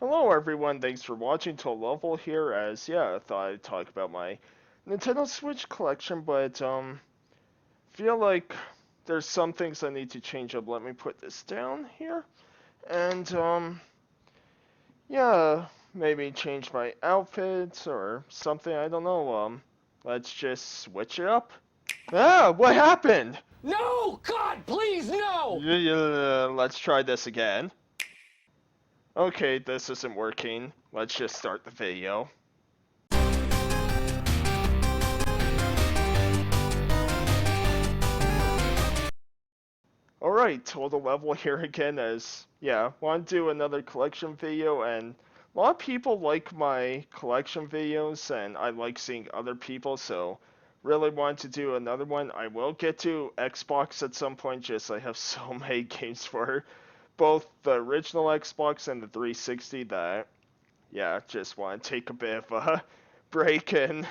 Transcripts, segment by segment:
Hello everyone, thanks for watching to level here as, I thought I'd talk about my Nintendo Switch collection, but, feel like there's some things I need to change up. Let me put this down here, and, maybe change my outfits or something, I don't know, let's just switch it up. Ah, what happened? No! God, please, no! Yeah, let's try this again. Okay, this isn't working. Let's just start the video. Alright, total level here again as, want to do another collection video, and a lot of people like my collection videos, and I like seeing other people, so really want to do another one. I will get to Xbox at some point, just I have so many games for both the original Xbox and the 360 that, just want to take a bit of a break and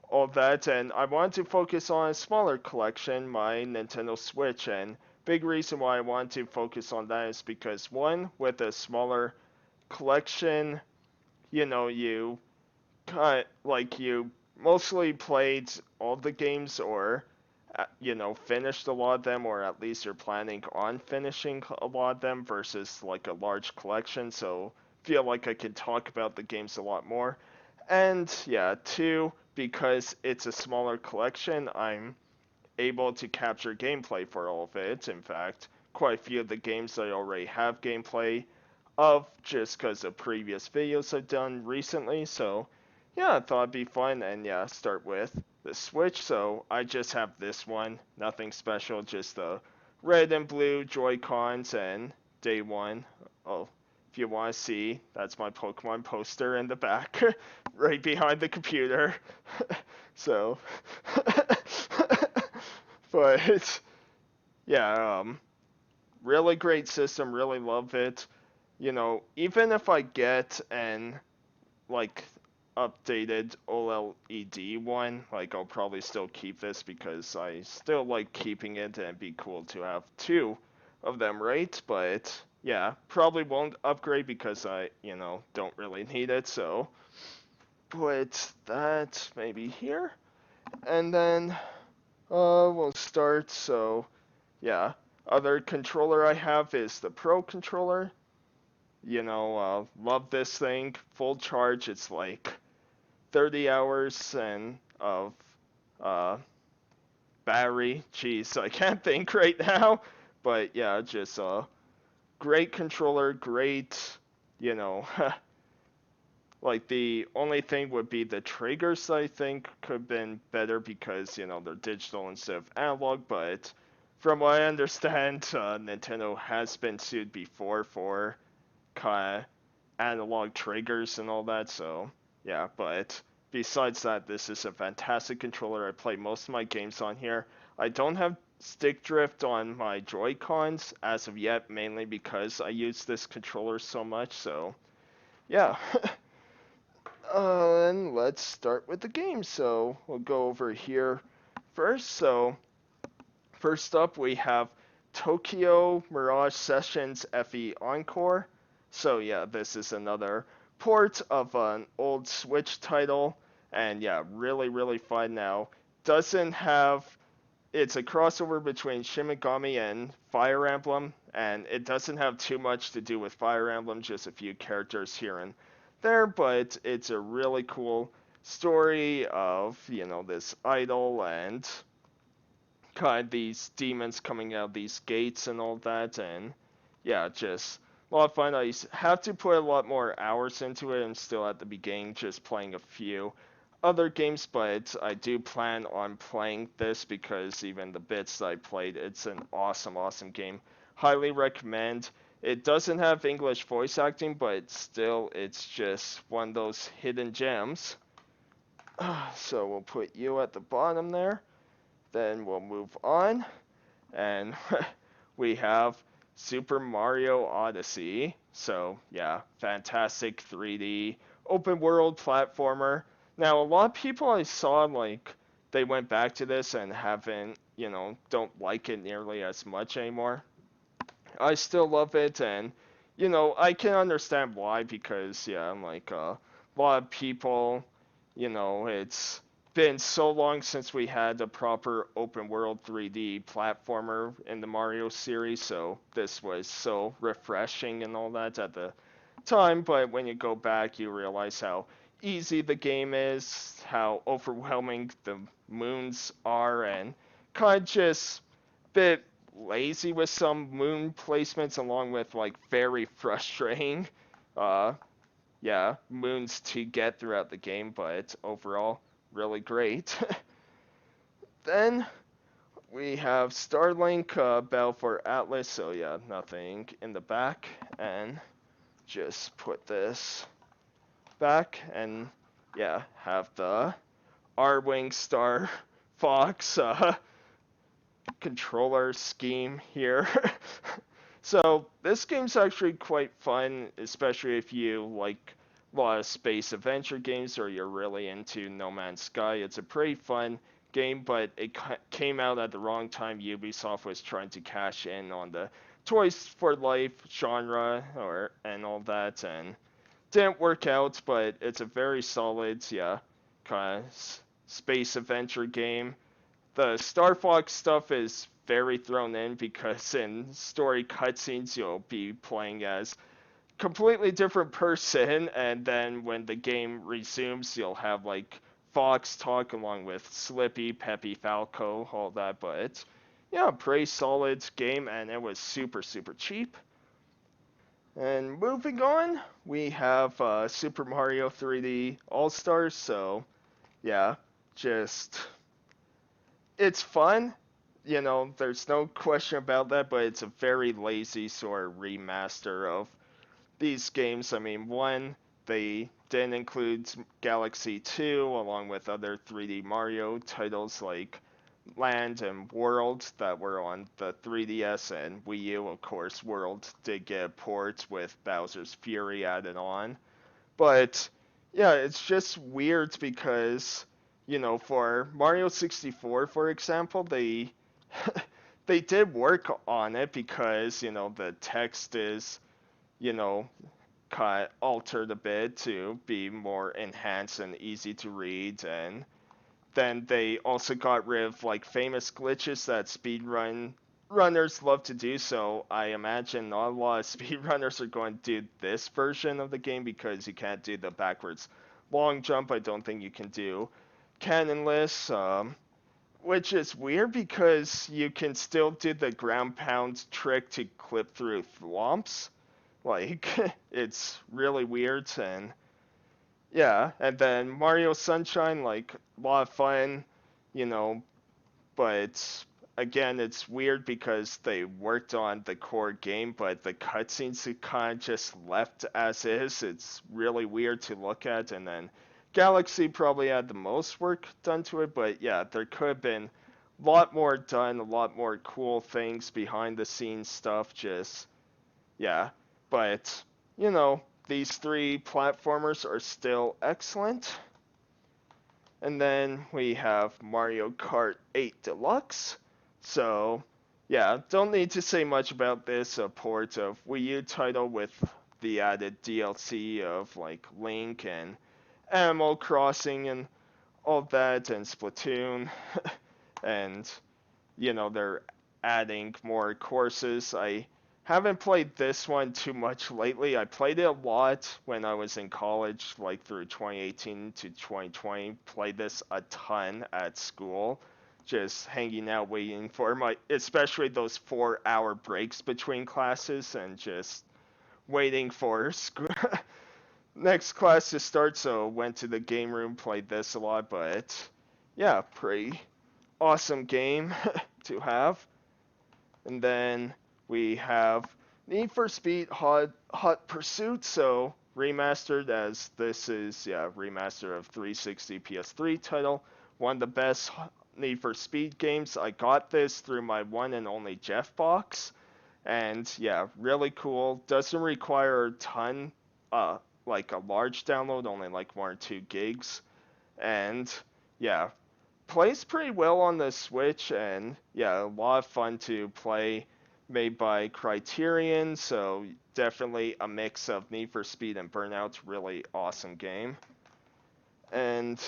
all that, and I want to focus on a smaller collection, my Nintendo Switch, and big reason why I want to focus on that is because one, with a smaller collection, you you mostly played all the games or finished a lot of them, or at least you're planning on finishing a lot of them versus like a large collection, so feel like I can talk about the games a lot more. And two, because it's a smaller collection, I'm able to capture gameplay for all of it. In fact, quite a few of the games I already have gameplay of just because of previous videos I've done recently. So, I thought it'd be fun, and start with the Switch. So, I just have this one, nothing special, just the red and blue Joy-Cons and day one. Oh, if you want to see, that's my Pokemon poster in the back, right behind the computer. So, but really great system, really love it. Even if I get an like updated OLED one, like I'll probably still keep this because I still like keeping it, and it'd be cool to have two of them, right? But probably won't upgrade because I, don't really need it, so put that maybe here. And then we'll start, so other controller I have is the Pro controller. Love this thing. Full charge, it's like 30 hours and of uh, battery. Jeez, I can't think right now. But just a great controller, great, you know, like the only thing would be the triggers I think could have been better because, they're digital instead of analog, but from what I understand, Nintendo has been sued before for kind of analog triggers and all that, so but besides that, this is a fantastic controller. I play most of my games on here. I don't have stick drift on my Joy-Cons as of yet, mainly because I use this controller so much, so yeah. And let's start with the game. So we'll go over here first. So first up, we have Tokyo Mirage Sessions FE Encore. So this is another port of an old Switch title, and really really fun. Now doesn't have, it's a crossover between Shin Megami and Fire Emblem, and it doesn't have too much to do with Fire Emblem, just a few characters here and there, but it's a really cool story of, this idol and kind of these demons coming out of these gates and all that, and just a lot of fun. I have to put a lot more hours into it. I'm still at the beginning, just playing a few other games, but I do plan on playing this because even the bits that I played, it's an awesome, awesome game. Highly recommend. It doesn't have English voice acting, but still, it's just one of those hidden gems. So we'll put you at the bottom there. Then we'll move on, and we have Super Mario Odyssey. So fantastic 3D open world platformer. Now a lot of people I saw, like, they went back to this and haven't, don't like it nearly as much anymore. I still love it, and I can understand why, because yeah, like a lot of people, it's been so long since we had a proper open world 3D platformer in the Mario series, so this was so refreshing and all that at the time. But when you go back, you realize how easy the game is, how overwhelming the moons are, and kind of just bit lazy with some moon placements, along with like very frustrating, uh, yeah, moons to get throughout the game. But overall, really great. Then we have Starlink, Battle for Atlas. So yeah, nothing in the back, and just put this back, and yeah, have the R-Wing Star Fox controller scheme here. So this game's actually quite fun, especially if you like a lot of space adventure games or you're really into No Man's Sky. It's a pretty fun game, but it came out at the wrong time. Ubisoft was trying to cash in on the Toys for Life genre and all that, and didn't work out. But it's a very solid, yeah, kind of space adventure game. The Star Fox stuff is very thrown in because in story cutscenes you'll be playing as completely different person, and then when the game resumes you'll have like Fox talk along with Slippy, Peppy, Falco, all that. But yeah, pretty solid game, and it was super super cheap. And moving on, we have Super Mario 3D AllStars. So yeah, just it's fun. There's no question about that, but it's a very lazy sort of remaster of these games. I mean, one, they didn't include Galaxy 2 along with other 3D Mario titles like Land and World that were on the 3DS and Wii U. Of course, World did get a port with Bowser's Fury added on. But yeah, it's just weird because, for Mario 64, for example, they they did work on it because, the text is, you know, kind of altered a bit to be more enhanced and easy to read. And then they also got rid of like famous glitches that speedrun runners love to do. So I imagine not a lot of speedrunners are going to do this version of the game because you can't do the backwards long jump. I don't think you can do cannonless, which is weird because you can still do the ground pound trick to clip through thwomps. Like, it's really weird. And yeah, and then Mario Sunshine, like, a lot of fun, you know, but again, it's weird because they worked on the core game, but the cutscenes are kind of just left as is. It's really weird to look at, and then Galaxy probably had the most work done to it, but yeah, there could have been a lot more done, a lot more cool things behind the scenes stuff, just, yeah, but, these three platformers are still excellent. And then we have Mario Kart 8 Deluxe. So, yeah, don't need to say much about this. A port of Wii U title with the added DLC of like Link and Animal Crossing and all that, and Splatoon. And, they're adding more courses. I haven't played this one too much lately. I played it a lot when I was in college, like through 2018 to 2020. Played this a ton at school, just hanging out, waiting for especially those 4-hour breaks between classes, and just waiting for school, next class to start. So went to the game room, played this a lot, but yeah, pretty awesome game to have. And then we have Need for Speed Hot Pursuit, so remastered, as this is, yeah, remaster of 360 PS3 title. One of the best Need for Speed games. I got this through my one and only Jeff box, and yeah, really cool. Doesn't require a ton, like a large download, only like 1 or 2 gigs, and yeah, plays pretty well on the Switch, and yeah, a lot of fun to play. Made by Criterion, so definitely a mix of Need for Speed and Burnout. Really awesome game. And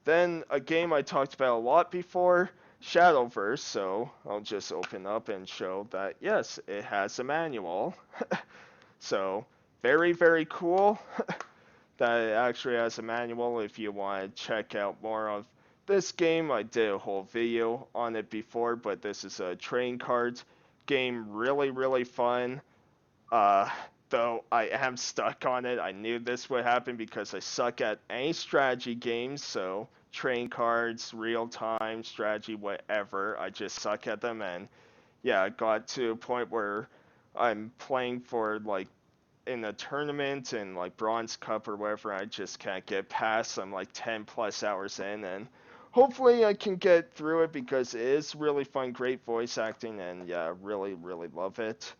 then a game I talked about a lot before, Shadowverse. So I'll just open up and show that yes, it has a manual. So very, very cool that it actually has a manual if you want to check out more of this game. I did a whole video on it before, but this is a train card game. Really, really fun. Uh, though I am stuck on it. I knew this would happen because I suck at any strategy games. So train cards, real time strategy, whatever. I just suck at them, and yeah, I got to a point where I'm playing for like in a tournament and like Bronze Cup or whatever. I just can't get past. I'm like 10 plus hours in, and hopefully I can get through it because it is really fun, great voice acting, and yeah, really, really love it.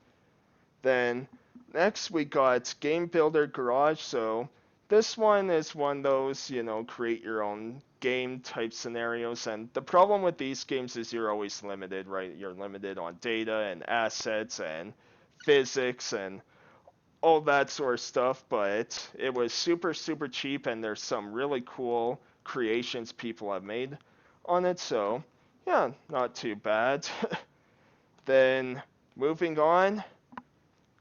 Then next we got Game Builder Garage. So this one is one of those, create your own game type scenarios. And the problem with these games is you're always limited, right? You're limited on data and assets and physics and all that sort of stuff. But it was super, super cheap, and there's some really cool creations people have made on it. So yeah, not too bad. Then moving on,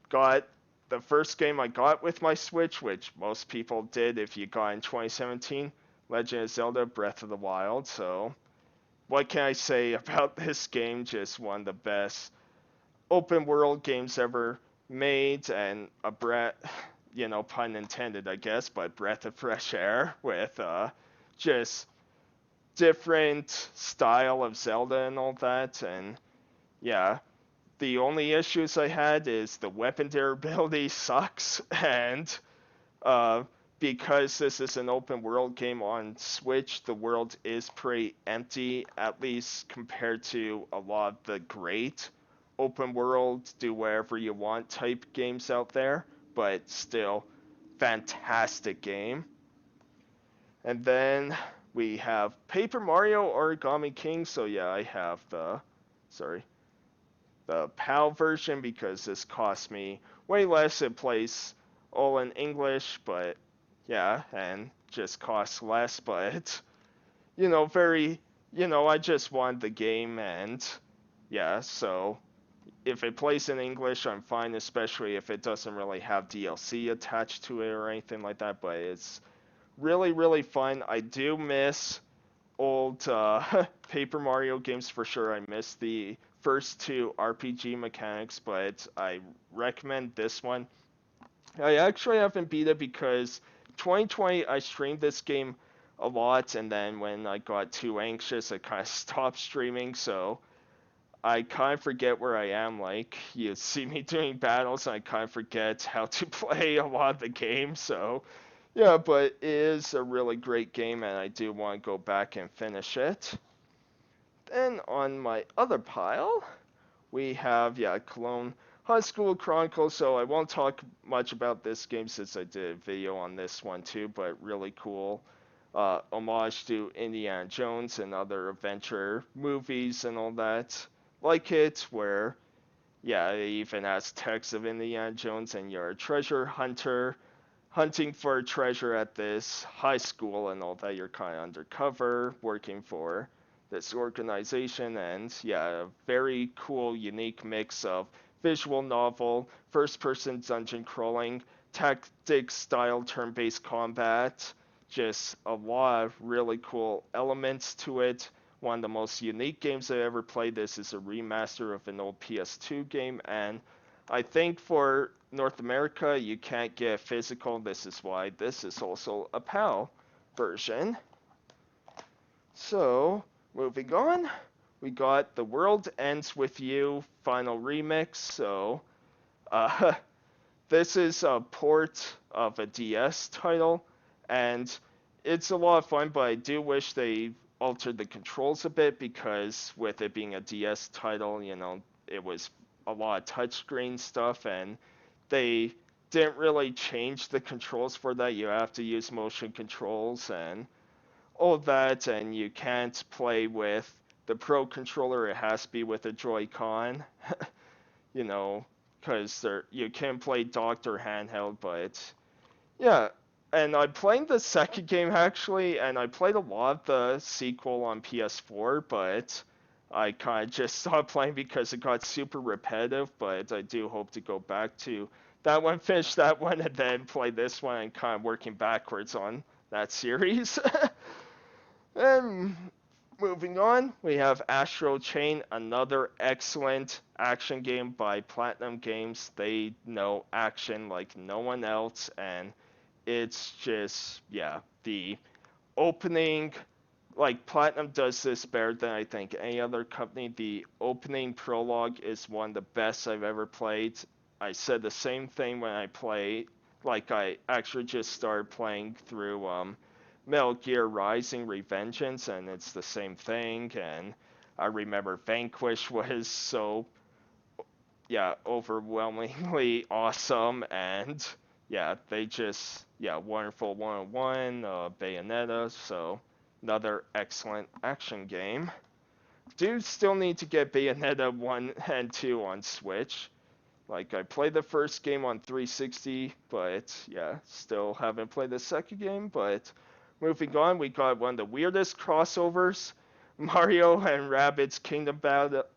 got the first game I got with my Switch, which most people did if you got in 2017, Legend of Zelda Breath of the Wild. So, what can I say about this game? Just one of the best open world games ever made, and a breath, pun intended, I guess, but breath of fresh air with just different style of Zelda and all that. And yeah, the only issues I had is the weapon durability sucks, and uh, because this is an open world game on Switch, the world is pretty empty, at least compared to a lot of the great open world, do whatever you want type games out there, but still, fantastic game. And then we have Paper Mario Origami King, so yeah, I have the PAL version because this cost me way less. It plays all in English, but yeah, and just costs less, but very, I just want the game, and yeah, so if it plays in English, I'm fine, especially if it doesn't really have DLC attached to it or anything like that, but it's really, really fun. I do miss old Paper Mario games for sure. I miss the first two RPG mechanics, but I recommend this one. I actually haven't beat it because 2020 I streamed this game a lot, and then when I got too anxious, I kind of stopped streaming, so I kind of forget where I am. Like, you see me doing battles, and I kind of forget how to play a lot of the game, so yeah, but it is a really great game, and I do want to go back and finish it. Then on my other pile, we have, yeah, Cologne High School Chronicles. So I won't talk much about this game since I did a video on this one too, but really cool. Homage to Indiana Jones and other adventure movies and all that. Like it, where, yeah, it even has text of Indiana Jones and you're a treasure hunter hunting for treasure at this high school and all that. You're kind of undercover, working for this organization, and yeah, a very cool, unique mix of visual novel, first person dungeon crawling, tactics style turn based combat. Just a lot of really cool elements to it. One of the most unique games I ever played. This is a remaster of an old PS2 game, and I think for North America, you can't get physical. This is why this is also a PAL version. So, moving on, we got The World Ends With You Final Remix. So, uh, this is a port of a DS title, and it's a lot of fun, but I do wish they altered the controls a bit because with it being a DS title, it was a lot of touchscreen stuff, and they didn't really change the controls for that. You have to use motion controls and all that, and you can't play with the Pro controller. It has to be with a Joy-Con. you know, because you can play docked or handheld, but yeah. And I played the second game actually, and I played a lot of the sequel on PS4, but I kind of just stopped playing because it got super repetitive. But I do hope to go back to that one, finish that one, and then play this one, and kind of working backwards on that series. And moving on, we have Astro Chain, another excellent action game by Platinum Games. They know action like no one else, and it's just, yeah, the opening, like Platinum does this better than I think any other company. The opening prologue is one of the best I've ever played. I said the same thing when I played, like I actually just started playing through Metal Gear Rising Revengeance, and it's the same thing. And I remember Vanquish was so, yeah, overwhelmingly awesome, and yeah, they just, yeah, wonderful 101, Bayonetta, so another excellent action game. Do still need to get Bayonetta 1 and 2 on Switch. Like, I played the first game on 360, but yeah, still haven't played the second game. But moving on, we got one of the weirdest crossovers, Mario and Rabbids Kingdom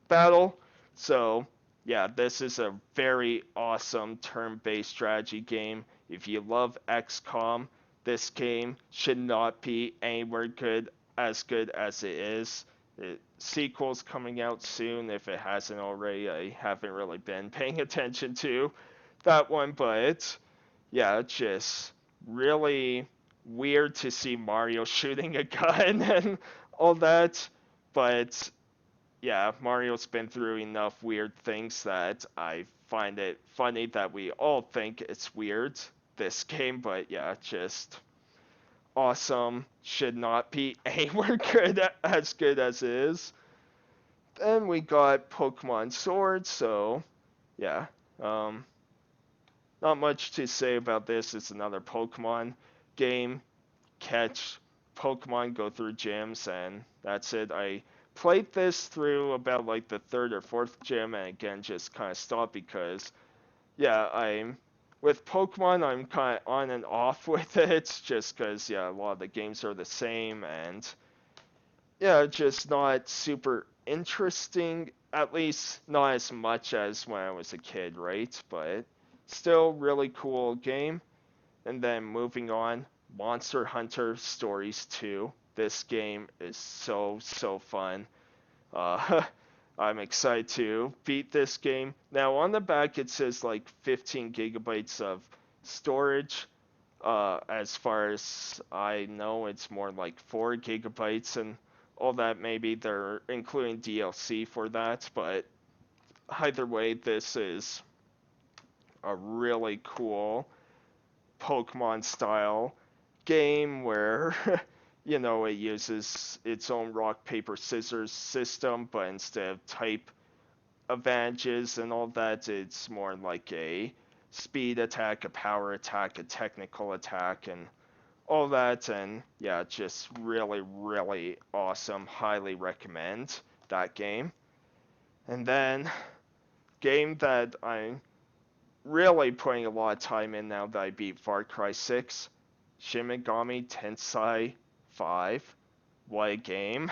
Battle. So, yeah, this is a very awesome turn-based strategy game. If you love XCOM, this game should not be anywhere good as it is. Sequel's coming out soon if it hasn't already. I haven't really been paying attention to that one, but yeah, just really weird to see Mario shooting a gun and all that. But yeah, Mario's been through enough weird things that I find it funny that we all think it's weird, this game, but yeah, just awesome. Should not be anywhere good as it is. Then we got Pokemon Sword, so yeah. Um, Not much to say about this. It's another Pokemon game. Catch Pokemon, go through gyms, and that's it. I played this through about like the third or fourth gym, and again just kind of stopped because, yeah, I'm with Pokemon. I'm kind of on and off with it, just because, yeah, a lot of the games are the same, and yeah, just not super interesting. At least not as much as when I was a kid, right? But still really cool game. And then moving on, Monster Hunter Stories 2. This game is so fun. Uh, I'm excited to beat this game. Now on the back it says like 15 gigabytes of storage. As far as I know, it's more like 4 gigabytes and all that. Maybe they're including DLC for that, but either way, this is a really cool Pokemon style game where it uses its own rock paper scissors system, but instead of type advantages and all that, it's more like a speed attack, a power attack, a technical attack, and all that. And yeah, just really awesome. Highly recommend that game. And then game that I'm really putting a lot of time in now that I beat Far Cry 6, Shin Megami Tensai 5. What a game.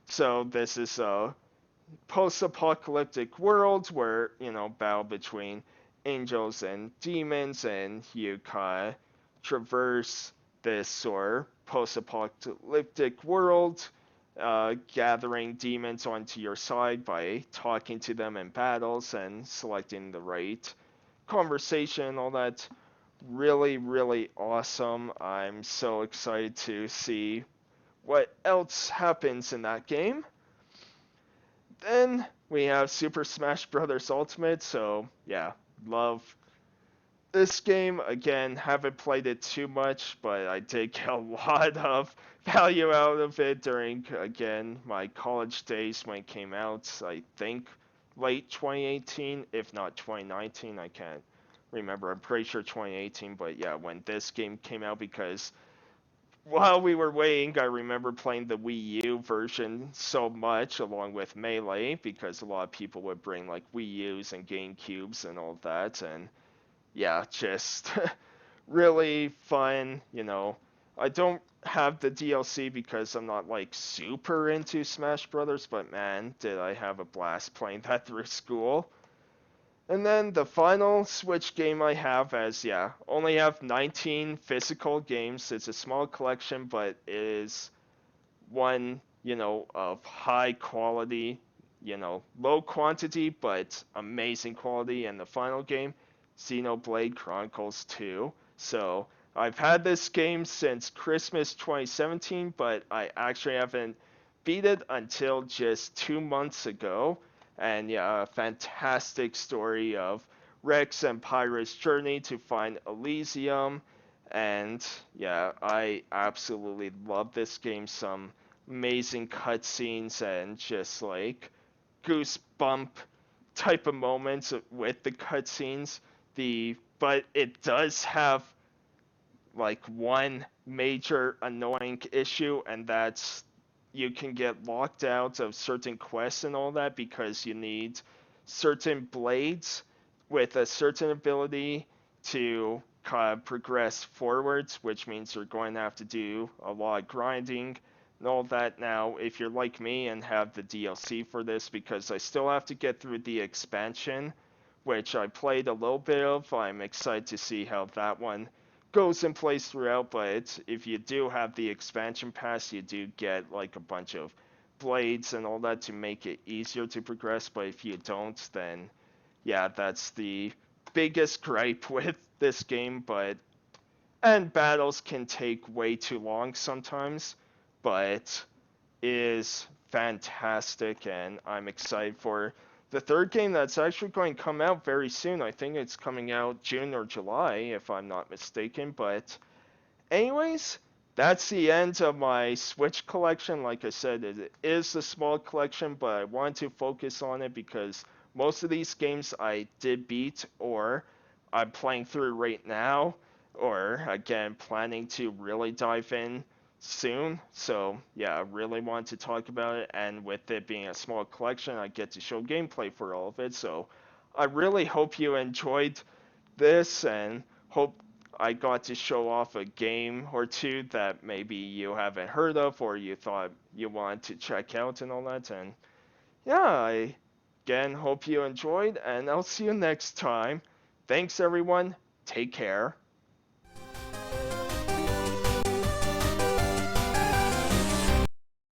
So this is a post-apocalyptic world where, battle between angels and demons, and you kind of traverse this sort of post-apocalyptic world, gathering demons onto your side by talking to them in battles and selecting the right conversation, all that. Really awesome. I'm so excited to see what else happens in that game. Then we have Super Smash Bros. Ultimate, so yeah, love this game. Again, haven't played it too much, but I did get a lot of value out of it during, again, my college days when it came out. I think late 2018, if not 2019, I can't remember. I'm pretty sure 2018, but yeah, when this game came out, because while we were waiting, I remember playing the Wii U version so much along with Melee because a lot of people would bring like Wii U's and GameCubes and all that, and yeah, just really fun. I don't have the DLC because I'm not like super into Smash Brothers, but man, did I have a blast playing that through school. And then the final Switch game I have as, yeah, only have 19 physical games. It's a small collection, but it is one, of high quality, low quantity, but amazing quality. And the final game, Xenoblade Chronicles 2. So I've had this game since Christmas 2017, but I actually haven't beat it until just 2 months ago. And yeah, a fantastic story of Rex and Pyra's journey to find Elysium. And yeah, I absolutely love this game. Some amazing cutscenes and just like goosebump type of moments with the cutscenes. But it does have like one major annoying issue, and that's you can get locked out of certain quests and all that because you need certain blades with a certain ability to kind of progress forwards, which means you're going to have to do a lot of grinding and all that. Now, if you're like me and have the DLC for this, because I still have to get through the expansion, which I played a little bit of, I'm excited to see how that one goes in place throughout. But if you do have the expansion pass, you do get like a bunch of blades and all that to make it easier to progress. But if you don't, then yeah, that's the biggest gripe with this game. But and battles can take way too long sometimes, but is fantastic, and I'm excited for the third game that's actually going to come out very soon. I think it's coming out June or July, if I'm not mistaken. But anyways, that's the end of my Switch collection. Like I said, it is a small collection, but I want to focus on it because most of these games I did beat, or I'm playing through right now, or again, planning to really dive in soon. So, yeah, I really want to talk about it, and with it being a small collection, I get to show gameplay for all of it. So, I really hope you enjoyed this and hope I got to show off a game or two that maybe you haven't heard of or you thought you wanted to check out and all that. And yeah, I again hope you enjoyed, and I'll see you next time. Thanks, everyone. Take care.